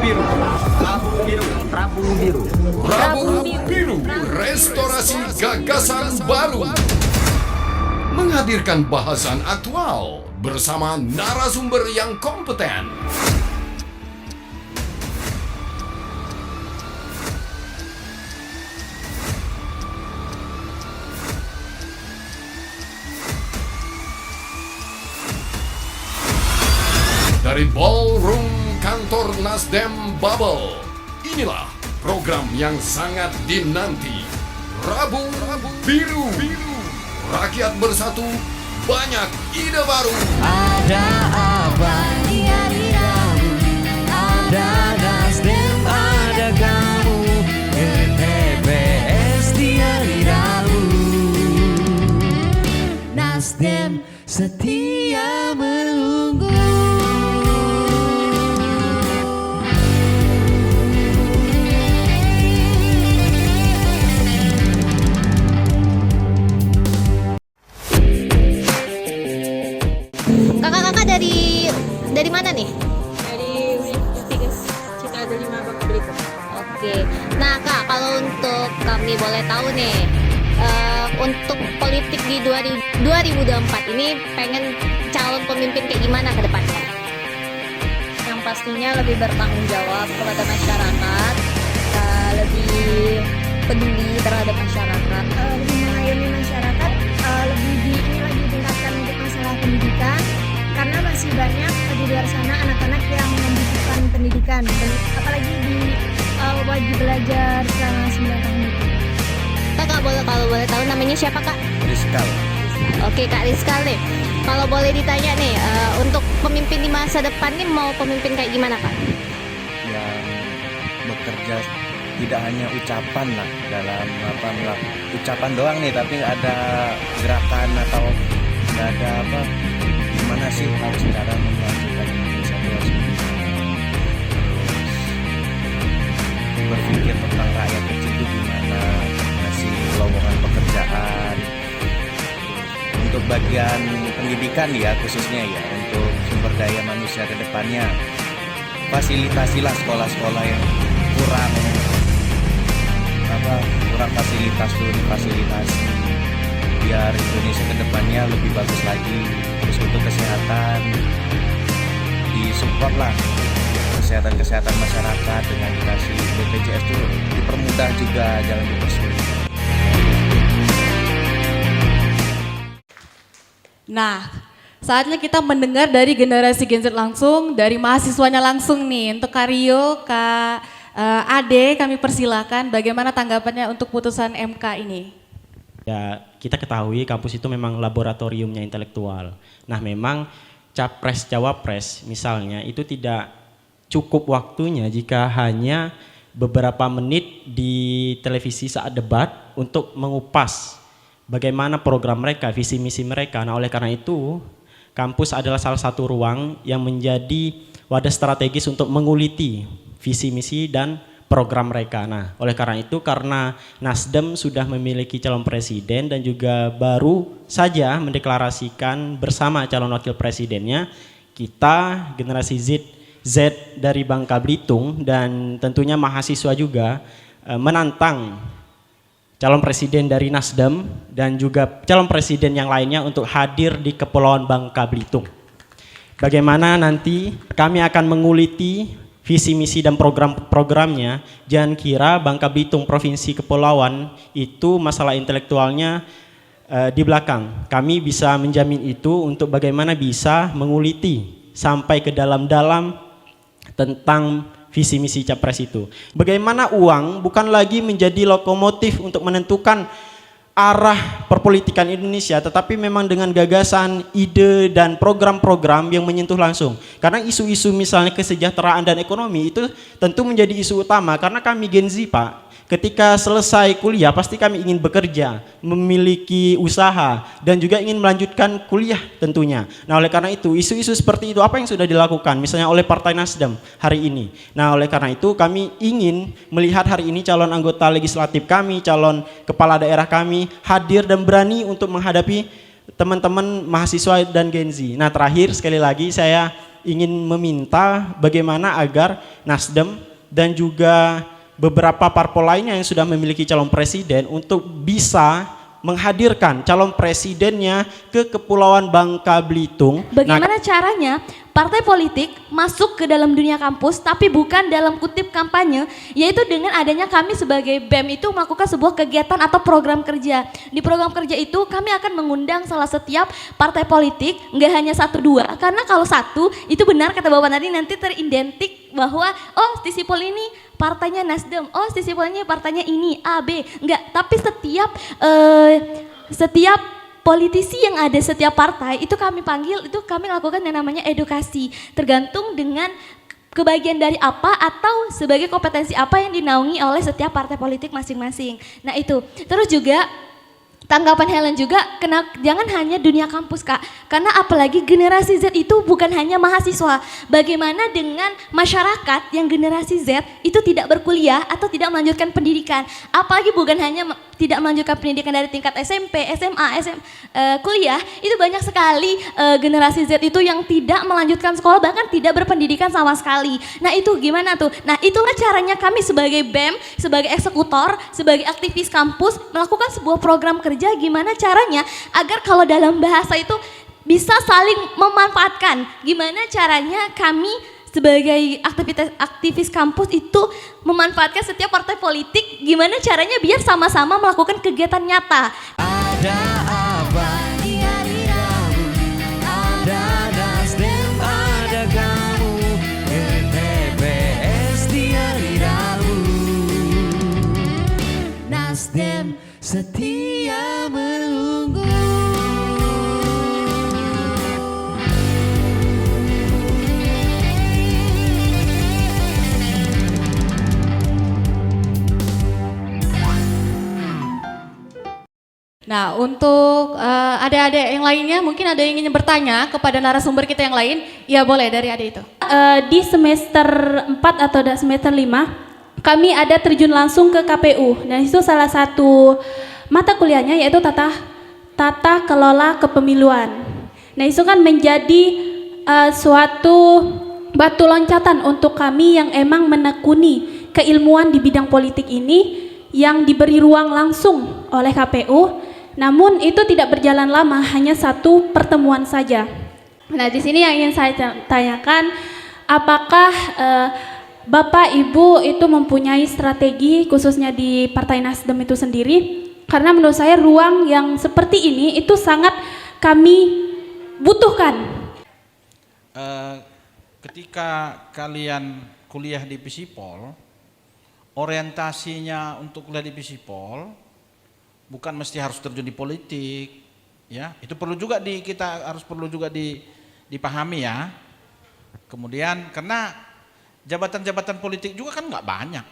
Biru. Rabu Biru. Rabu Biru, restorasi gagasan baru. Menghadirkan bahasan aktual bersama narasumber yang kompeten. Dari ballroom kantor Nasdem Bubble, inilah program yang sangat dinanti. Rabu Biru. Rakyat bersatu, banyak ide baru. Ada apa di hari Rabu? Ada Nasdem, ada kamu. TPS di hari Rabu. Nasdem setia menunggu. Kakak-kakak dari mana nih? Dari Universitas Citra 5 Bangka Belitung. Oke. Nah kak, kalau untuk kami boleh tahu nih, untuk politik di 2024 ini pengen calon pemimpin kayak gimana ke depannya? Yang pastinya lebih bertanggung jawab kepada masyarakat, lebih peduli terhadap masyarakat, lebih mengayomi masyarakat, lebih ditingkatkan untuk masalah pendidikan, karena masih banyak di luar sana anak-anak yang membutuhkan pendidikan, dan apalagi di wajib belajar selama 9 tahun itu. Kakak kalau boleh tahu namanya siapa kak? Rizkal. Oke kak Rizkal nih. Kalau boleh ditanya nih, untuk pemimpin di masa depan nih mau pemimpin kayak gimana kak? Yang bekerja tidak hanya ucapan lah, dalam ucapan doang nih, tapi nggak ada gerakan atau nggak ada gimana sih harus cara melakukan Indonesia itu, harus berpikir tentang rakyat kecil itu gimana, ngasih lowongan pekerjaan untuk bagian pendidikan ya, khususnya ya untuk sumber daya manusia ke depannya. Fasilitasilah sekolah-sekolah yang kurang fasilitas tuh, difasilitasi biar Indonesia ke depannya lebih bagus lagi. Terus untuk kesehatan disupport lah, kesehatan masyarakat dengan dikasih BPJS itu dipermudah juga, jangan dipersulit. Nah, saatnya kita mendengar dari generasi Gen Z langsung, dari mahasiswanya langsung nih. Untuk Kak Rio, Kak Ade, kami persilakan bagaimana tanggapannya untuk putusan MK ini. Ya, kita ketahui kampus itu memang laboratoriumnya intelektual. Nah, memang capres cawapres misalnya itu tidak cukup waktunya jika hanya beberapa menit di televisi saat debat untuk mengupas bagaimana program mereka, visi misi mereka. Nah, oleh karena itu kampus adalah salah satu ruang yang menjadi wadah strategis untuk menguliti visi misi dan program mereka. Nah, oleh karena itu, karena Nasdem sudah memiliki calon presiden dan juga baru saja mendeklarasikan bersama calon wakil presidennya, kita generasi Z dari Bangka Belitung dan tentunya mahasiswa juga menantang calon presiden dari Nasdem dan juga calon presiden yang lainnya untuk hadir di Kepulauan Bangka Belitung. Bagaimana nanti kami akan menguliti visi misi dan program-programnya. Jangan kira Bangka Belitung Provinsi Kepulauan itu masalah intelektualnya di belakang. Kami bisa menjamin itu untuk bagaimana bisa menguliti sampai ke dalam-dalam tentang visi misi capres itu. Bagaimana uang bukan lagi menjadi lokomotif untuk menentukan arah perpolitikan Indonesia, tetapi memang dengan gagasan, ide, dan program-program yang menyentuh langsung. Karena isu-isu misalnya kesejahteraan dan ekonomi itu tentu menjadi isu utama, karena kami Gen Z, Pak, ketika selesai kuliah pasti kami ingin bekerja, memiliki usaha, dan juga ingin melanjutkan kuliah tentunya. Nah, oleh karena itu, isu-isu seperti itu apa yang sudah dilakukan misalnya oleh Partai Nasdem hari ini. Nah, oleh karena itu kami ingin melihat hari ini calon anggota legislatif kami, calon kepala daerah kami hadir dan berani untuk menghadapi teman-teman mahasiswa dan Gen Z. Nah, terakhir sekali lagi saya ingin meminta bagaimana agar Nasdem dan juga beberapa parpol lainnya yang sudah memiliki calon presiden untuk bisa menghadirkan calon presidennya ke Kepulauan Bangka Belitung. Bagaimana caranya partai politik masuk ke dalam dunia kampus tapi bukan dalam kutip kampanye, yaitu dengan adanya kami sebagai BEM itu melakukan sebuah kegiatan atau program kerja. Di program kerja itu kami akan mengundang salah setiap partai politik, nggak hanya 1-2, karena kalau satu itu benar kata Bapak tadi nanti teridentik bahwa oh Stisipol ini partainya Nasdem, oh Stisipol ini partainya ini A, B, enggak, tapi setiap politisi yang ada setiap partai itu kami panggil, itu kami lakukan yang namanya edukasi, tergantung dengan kebagian dari apa atau sebagai kompetensi apa yang dinaungi oleh setiap partai politik masing-masing. Nah itu, terus juga tanggapan Helen juga, jangan hanya dunia kampus Kak, karena apalagi generasi Z itu bukan hanya mahasiswa. Bagaimana dengan masyarakat yang generasi Z itu tidak berkuliah atau tidak melanjutkan pendidikan, apalagi bukan hanya tidak melanjutkan pendidikan dari tingkat SMP, SMA, kuliah, itu banyak sekali generasi Z itu yang tidak melanjutkan sekolah, bahkan tidak berpendidikan sama sekali. Nah itu gimana tuh? Nah itulah caranya kami sebagai BEM, sebagai eksekutor, sebagai aktivis kampus melakukan sebuah program kerja gimana caranya agar kalau dalam bahasa itu bisa saling memanfaatkan. Gimana caranya kami sebagai aktivis kampus itu memanfaatkan setiap partai politik, gimana caranya biar sama-sama melakukan kegiatan nyata. Ada apa di hari Rabu? Ada Nasdem, ada kamu. TPS di hari Rabu. Nasdem setia menunggu. Nah, untuk adik-adik yang lainnya, mungkin ada yang ingin bertanya kepada narasumber kita yang lain. Ya boleh, dari adik itu. Di semester 4 atau semester 5, kami ada terjun langsung ke KPU. Dan itu salah satu mata kuliahnya yaitu tata kelola kepemiluan. Nah itu kan menjadi suatu batu loncatan untuk kami yang emang menekuni keilmuan di bidang politik ini yang diberi ruang langsung oleh KPU. Namun itu tidak berjalan lama, hanya satu pertemuan saja. Nah di sini yang ingin saya tanyakan, apakah Bapak Ibu itu mempunyai strategi khususnya di Partai Nasdem itu sendiri? Karena menurut saya ruang yang seperti ini itu sangat kami butuhkan. Ketika kalian kuliah di Fisipol, orientasinya untuk kuliah di Fisipol bukan mesti harus terjun di politik, ya. Itu perlu juga dipahami ya. Kemudian karena jabatan-jabatan politik juga kan nggak banyak,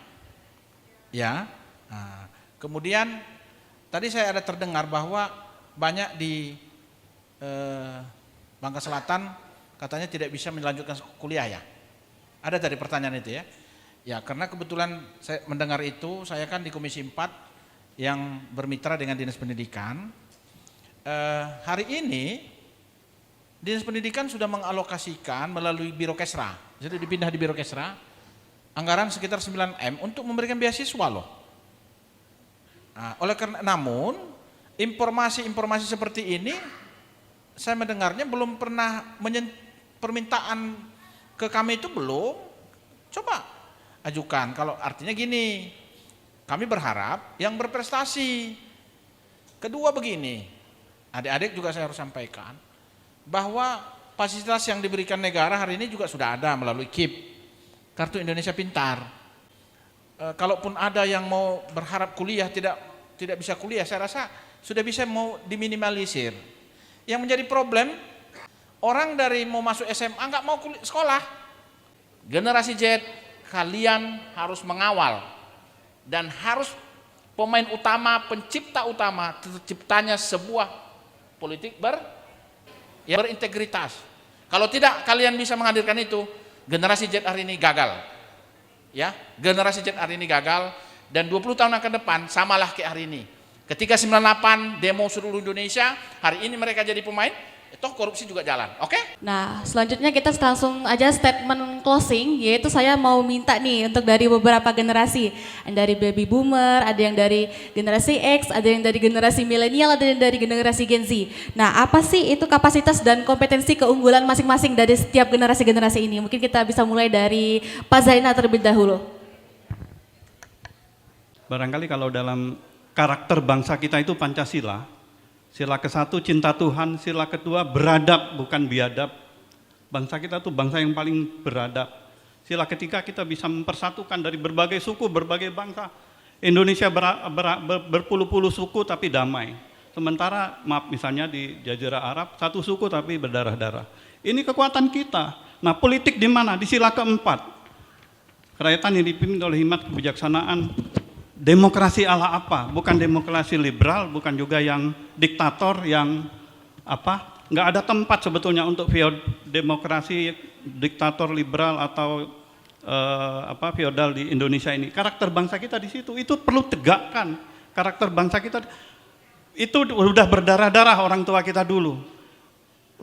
ya. Nah, kemudian tadi saya ada terdengar bahwa banyak di Bangka Selatan katanya tidak bisa melanjutkan kuliah ya. Ada tadi pertanyaan itu ya. Ya karena kebetulan saya mendengar itu, saya kan di Komisi 4 yang bermitra dengan Dinas Pendidikan. Hari ini Dinas Pendidikan sudah mengalokasikan melalui Biro Kesra, jadi dipindah di Biro Kesra, anggaran sekitar 9M untuk memberikan beasiswa loh. Nah, namun informasi-informasi seperti ini saya mendengarnya belum pernah permintaan ke kami itu belum. Coba ajukan, kalau artinya gini, kami berharap yang berprestasi. Kedua begini, adik-adik juga saya harus sampaikan bahwa fasilitas yang diberikan negara hari ini juga sudah ada melalui KIP, Kartu Indonesia Pintar. Kalaupun ada yang mau berharap kuliah tidak bisa kuliah, saya rasa sudah bisa mau diminimalisir. Yang menjadi problem, orang dari mau masuk SMA nggak mau sekolah. Generasi Z, kalian harus mengawal dan harus pemain utama, pencipta utama terciptanya sebuah politik berintegritas. Kalau tidak kalian bisa menghadirkan itu, generasi Z hari ini gagal. Ya, generasi Z hari ini gagal dan 20 tahun akan depan samalah kayak hari ini. Ketika 98 demo seluruh Indonesia, hari ini mereka jadi pemain toh korupsi juga jalan, oke? Nah, selanjutnya kita langsung aja statement closing, yaitu saya mau minta nih untuk dari beberapa generasi. Yang dari baby boomer, ada yang dari generasi X, ada yang dari generasi milenial, ada yang dari generasi Gen Z. Nah, apa sih itu kapasitas dan kompetensi keunggulan masing-masing dari setiap generasi-generasi ini? Mungkin kita bisa mulai dari Pak Zainal terlebih dahulu. Barangkali kalau dalam karakter bangsa kita itu Pancasila, sila ke-1 cinta Tuhan, sila kedua beradab bukan biadab. Bangsa kita tuh bangsa yang paling beradab. Sila ketiga kita bisa mempersatukan dari berbagai suku, berbagai bangsa. Indonesia berpuluh-puluh suku tapi damai. Sementara maaf misalnya di Jazirah Arab satu suku tapi berdarah-darah. Ini kekuatan kita. Nah politik di mana? Di sila keempat. Kerakyatan yang dipimpin oleh hikmat kebijaksanaan. Demokrasi ala apa? Bukan demokrasi liberal, bukan juga yang diktator, yang apa? Nggak ada tempat sebetulnya untuk demokrasi diktator liberal atau feodal di Indonesia ini. Karakter bangsa kita di situ itu perlu tegakkan. Karakter bangsa kita itu udah berdarah-darah orang tua kita dulu.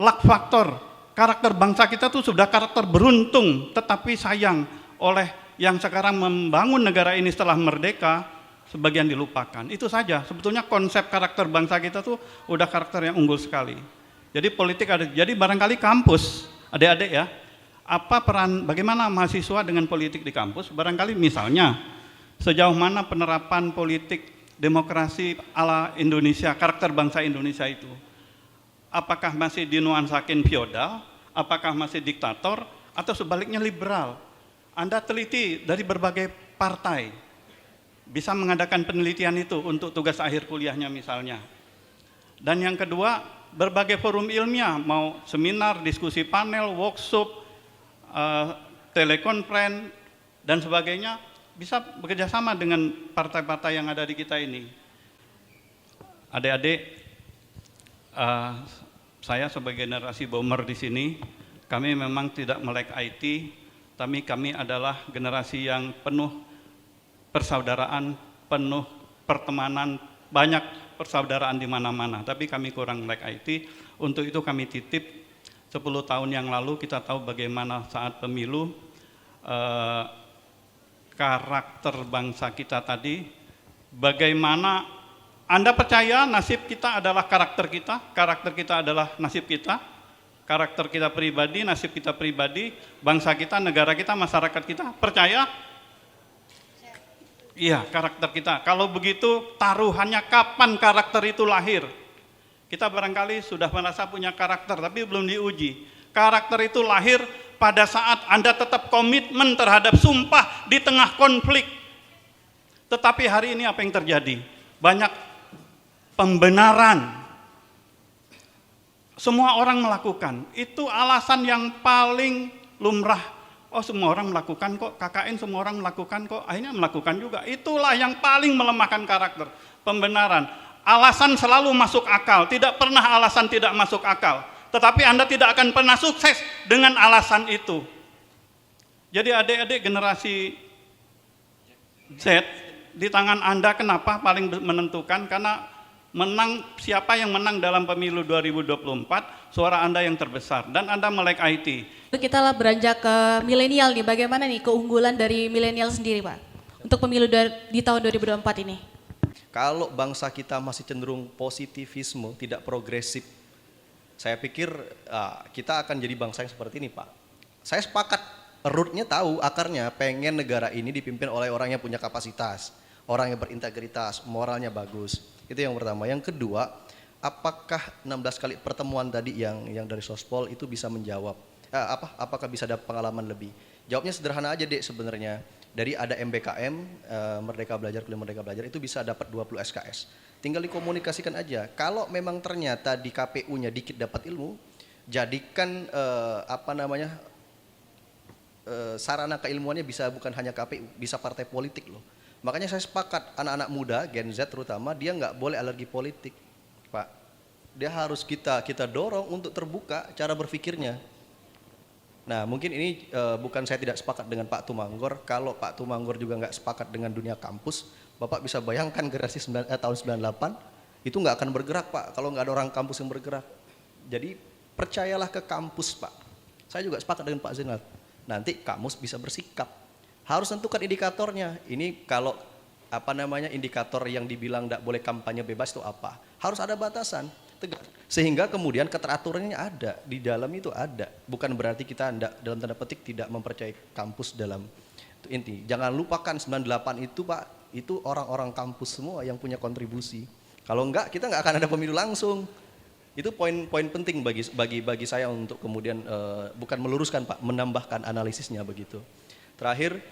Luck faktor. Karakter bangsa kita tuh sudah karakter beruntung, tetapi sayang oleh yang sekarang membangun negara ini setelah merdeka, sebagian dilupakan. Itu saja, sebetulnya konsep karakter bangsa kita tuh udah karakter yang unggul sekali. Jadi politik ada, jadi barangkali kampus, adik-adik ya, apa peran, bagaimana mahasiswa dengan politik di kampus, barangkali misalnya, sejauh mana penerapan politik demokrasi ala Indonesia, karakter bangsa Indonesia itu. Apakah masih dinuansakin feodal, apakah masih diktator, atau sebaliknya liberal. Anda teliti dari berbagai partai, bisa mengadakan penelitian itu untuk tugas akhir kuliahnya misalnya. Dan yang kedua, berbagai forum ilmiah, mau seminar, diskusi panel, workshop, telekonferensi, dan sebagainya, bisa bekerja sama dengan partai-partai yang ada di kita ini. Adik-adik, saya sebagai generasi boomer di sini, kami memang tidak melek IT, tapi kami adalah generasi yang penuh persaudaraan, penuh pertemanan, banyak persaudaraan di mana-mana. Tapi kami kurang melek IT. Untuk itu kami titip 10 tahun yang lalu kita tahu bagaimana saat pemilu karakter bangsa kita tadi. Bagaimana Anda percaya nasib kita adalah karakter kita adalah nasib kita. Karakter kita pribadi, nasib kita pribadi, bangsa kita, negara kita, masyarakat kita, percaya? Iya, karakter kita. Kalau begitu, taruhannya kapan karakter itu lahir? Kita barangkali sudah merasa punya karakter, tapi belum diuji. Karakter itu lahir pada saat Anda tetap komitmen terhadap sumpah di tengah konflik. Tetapi hari ini apa yang terjadi? Banyak pembenaran. Semua orang melakukan, itu alasan yang paling lumrah. Oh semua orang melakukan kok, KKN semua orang melakukan kok, akhirnya melakukan juga. Itulah yang paling melemahkan karakter, pembenaran. Alasan selalu masuk akal, tidak pernah alasan tidak masuk akal. Tetapi Anda tidak akan pernah sukses dengan alasan itu. Jadi adik-adik generasi Z, di tangan Anda kenapa paling menentukan? Karena siapa yang menang dalam pemilu 2024, suara Anda yang terbesar, dan Anda melek IT. Kita lah beranjak ke milenial nih, bagaimana nih keunggulan dari milenial sendiri Pak, untuk pemilu di tahun 2024 ini? Kalau bangsa kita masih cenderung positivisme, tidak progresif, saya pikir kita akan jadi bangsa yang seperti ini Pak. Saya sepakat, rootnya tahu, akarnya pengen negara ini dipimpin oleh orang yang punya kapasitas, orang yang berintegritas, moralnya bagus. Itu yang pertama. Yang kedua, apakah 16 kali pertemuan tadi yang dari Sospol itu bisa menjawab? Apakah bisa ada pengalaman lebih? Jawabnya sederhana aja Dek sebenarnya. Dari ada MBKM, Merdeka Belajar, Kuliah Merdeka Belajar, itu bisa dapat 20 SKS. Tinggal dikomunikasikan aja. Kalau memang ternyata di KPU-nya dikit dapat ilmu, jadikan sarana keilmuannya bisa bukan hanya KPU, bisa partai politik loh. Makanya saya sepakat, anak-anak muda, Gen Z terutama, dia nggak boleh alergi politik, Pak. Dia harus kita dorong untuk terbuka cara berpikirnya. Nah mungkin ini bukan saya tidak sepakat dengan Pak Tumanggor. Kalau Pak Tumanggor juga nggak sepakat dengan dunia kampus, Bapak bisa bayangkan generasi tahun 98, itu nggak akan bergerak Pak, kalau nggak ada orang kampus yang bergerak. Jadi Percayalah ke kampus, Pak. Saya juga sepakat dengan Pak Zainal. Nanti kampus bisa bersikap. Harus tentukan indikatornya. Ini kalau indikator yang dibilang tidak boleh kampanye bebas itu apa? Harus ada batasan. Tegas. Sehingga kemudian keteraturannya ada, di dalam itu ada. Bukan berarti kita dalam tanda petik tidak mempercayai kampus dalam itu inti. Jangan lupakan 98 itu Pak, itu orang-orang kampus semua yang punya kontribusi. Kalau enggak, kita enggak akan ada pemilu langsung. Itu poin-poin penting bagi saya untuk kemudian bukan meluruskan Pak, menambahkan analisisnya begitu. Terakhir,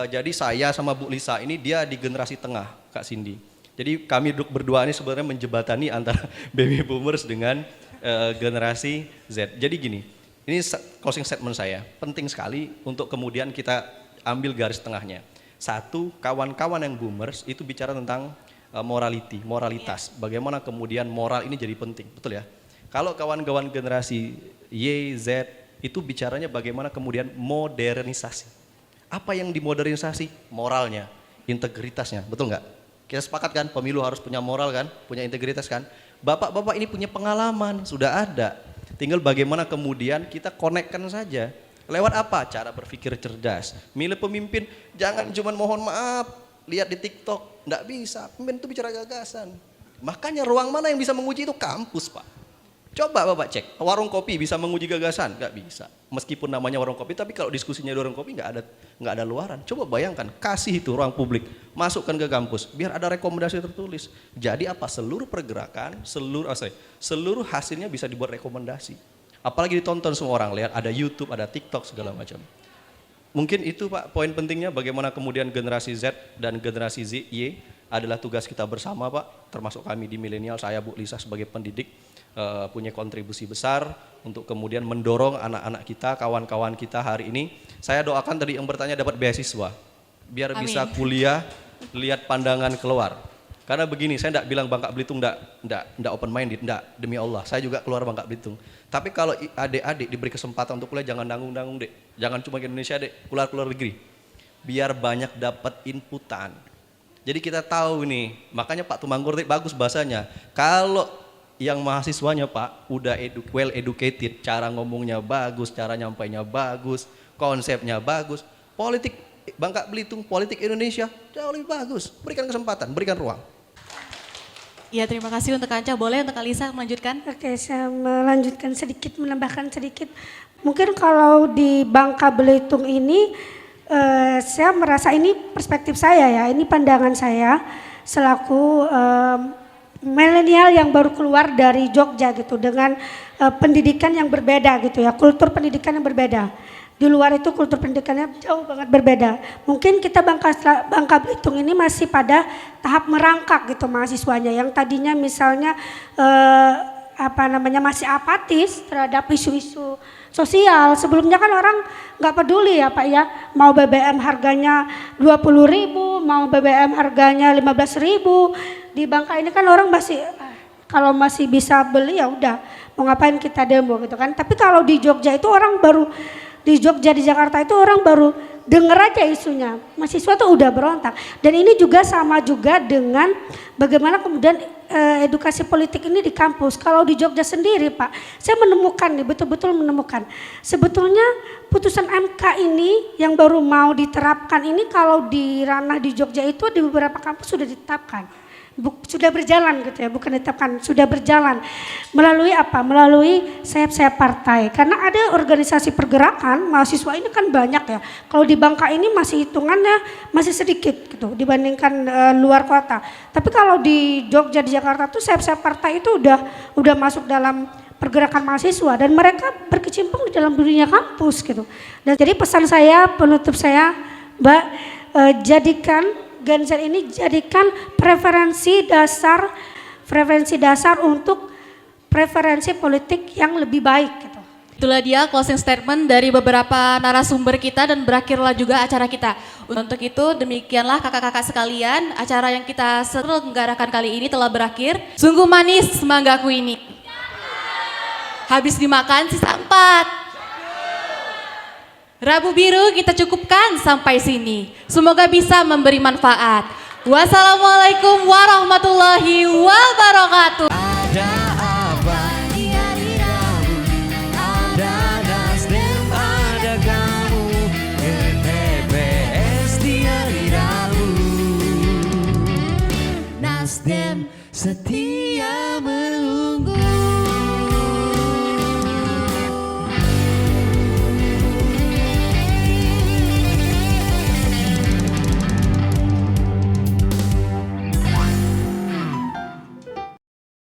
jadi saya sama Bu Lisa ini dia di generasi tengah, Kak Cindy. Jadi kami berdua ini sebenarnya menjebatani antara baby boomers dengan generasi Z. Jadi gini, ini closing statement saya, penting sekali untuk kemudian kita ambil garis tengahnya. Satu, kawan-kawan yang boomers itu bicara tentang moralitas. Bagaimana kemudian moral ini jadi penting, betul ya? Kalau kawan-kawan generasi Y, Z itu bicaranya bagaimana kemudian modernisasi. Apa yang dimodernisasi? Moralnya, integritasnya, betul nggak? Kita sepakat kan, pemilu harus punya moral kan, punya integritas kan. Bapak-bapak ini punya pengalaman, sudah ada. Tinggal bagaimana kemudian kita konekkan saja. Lewat apa? Cara berpikir cerdas. Milih pemimpin, jangan cuma mohon maaf, lihat di TikTok. Nggak bisa, pemimpin itu bicara gagasan. Makanya ruang mana yang bisa menguji itu kampus Pak. Coba Bapak cek, warung kopi bisa menguji gagasan? Nggak bisa. Meskipun namanya warung kopi, tapi kalau diskusinya di warung kopi nggak ada luaran. Coba bayangkan, kasih itu ruang publik, masukkan ke kampus, biar ada rekomendasi tertulis. Jadi apa? Seluruh pergerakan, seluruh hasilnya bisa dibuat rekomendasi. Apalagi ditonton semua orang, lihat ada YouTube, ada TikTok, segala macam. Mungkin itu Pak, poin pentingnya bagaimana kemudian generasi Z dan generasi Y adalah tugas kita bersama Pak, termasuk kami di milenial, saya Bu Lisa sebagai pendidik, punya kontribusi besar untuk kemudian mendorong anak-anak kita, kawan-kawan kita hari ini. Saya doakan tadi yang bertanya dapat beasiswa, biar Amin. bisa kuliah, lihat pandangan keluar. Karena begini, saya tidak bilang Bangka Belitung tidak open minded, tidak, demi Allah. Saya juga keluar Bangka Belitung. Tapi kalau adik-adik diberi kesempatan untuk kuliah, jangan nanggung-nanggung dek, jangan cuma ke Indonesia dek, keluar negeri, biar banyak dapat inputan. Jadi kita tahu nih, makanya Pak Tumanggur bagus bahasanya. Kalau yang mahasiswanya Pak udah well educated, cara ngomongnya bagus, cara nyampainya bagus, konsepnya bagus, politik Bangka Belitung, politik Indonesia jauh lebih bagus. Berikan kesempatan, berikan ruang. Ya, terima kasih untuk Kanca. Boleh untuk Alisa melanjutkan? Oke, saya melanjutkan sedikit, menambahkan sedikit. Mungkin kalau di Bangka Belitung ini, saya merasa ini perspektif saya ya, ini pandangan saya selaku milenial yang baru keluar dari Jogja gitu, dengan pendidikan yang berbeda gitu ya, kultur pendidikan yang berbeda. Di luar itu kultur pendidikannya jauh banget berbeda. Mungkin kita Bangka Belitung ini masih pada tahap merangkak gitu mahasiswanya, yang tadinya misalnya masih apatis terhadap isu-isu sosial. Sebelumnya kan orang nggak peduli ya Pak ya, mau BBM harganya 20.000, mau BBM harganya 15.000. Di Bangka ini kan orang masih, kalau masih bisa beli ya udah, mau ngapain kita demo gitu kan. Tapi kalau di Jogja itu orang baru, di Jogja, di Jakarta itu orang baru denger aja isunya, mahasiswa tuh udah berontak. Dan ini juga sama juga dengan bagaimana kemudian edukasi politik ini di kampus. Kalau di Jogja sendiri Pak, saya menemukan nih, betul-betul menemukan. Sebetulnya putusan MK ini yang baru mau diterapkan ini, kalau di ranah di Jogja itu di beberapa kampus sudah ditetapkan. Sudah berjalan gitu ya, bukan ditetapkan, sudah berjalan. Melalui apa? Melalui sayap-sayap partai. Karena ada organisasi pergerakan mahasiswa ini kan banyak ya. Kalau di Bangka ini masih hitungannya masih sedikit gitu dibandingkan luar kota. Tapi kalau di Jogja, di Jakarta tuh sayap-sayap partai itu udah masuk dalam pergerakan mahasiswa, dan mereka berkecimpung di dalam dunia kampus gitu. Dan jadi pesan saya, penutup saya, Mbak, jadikan Gen Z ini jadikan preferensi dasar untuk preferensi politik yang lebih baik gitu. Itulah dia closing statement dari beberapa narasumber kita, dan berakhirlah juga acara kita. Untuk itu demikianlah kakak-kakak sekalian, acara yang kita selenggarakan kali ini telah berakhir. Sungguh manis manggaku ini. Habis dimakan sisa 4. Rabu Biru kita cukupkan sampai sini. Semoga bisa memberi manfaat. Wassalamualaikum warahmatullahi wabarakatuh. Ada apa di hari Rabu? Nasdem setia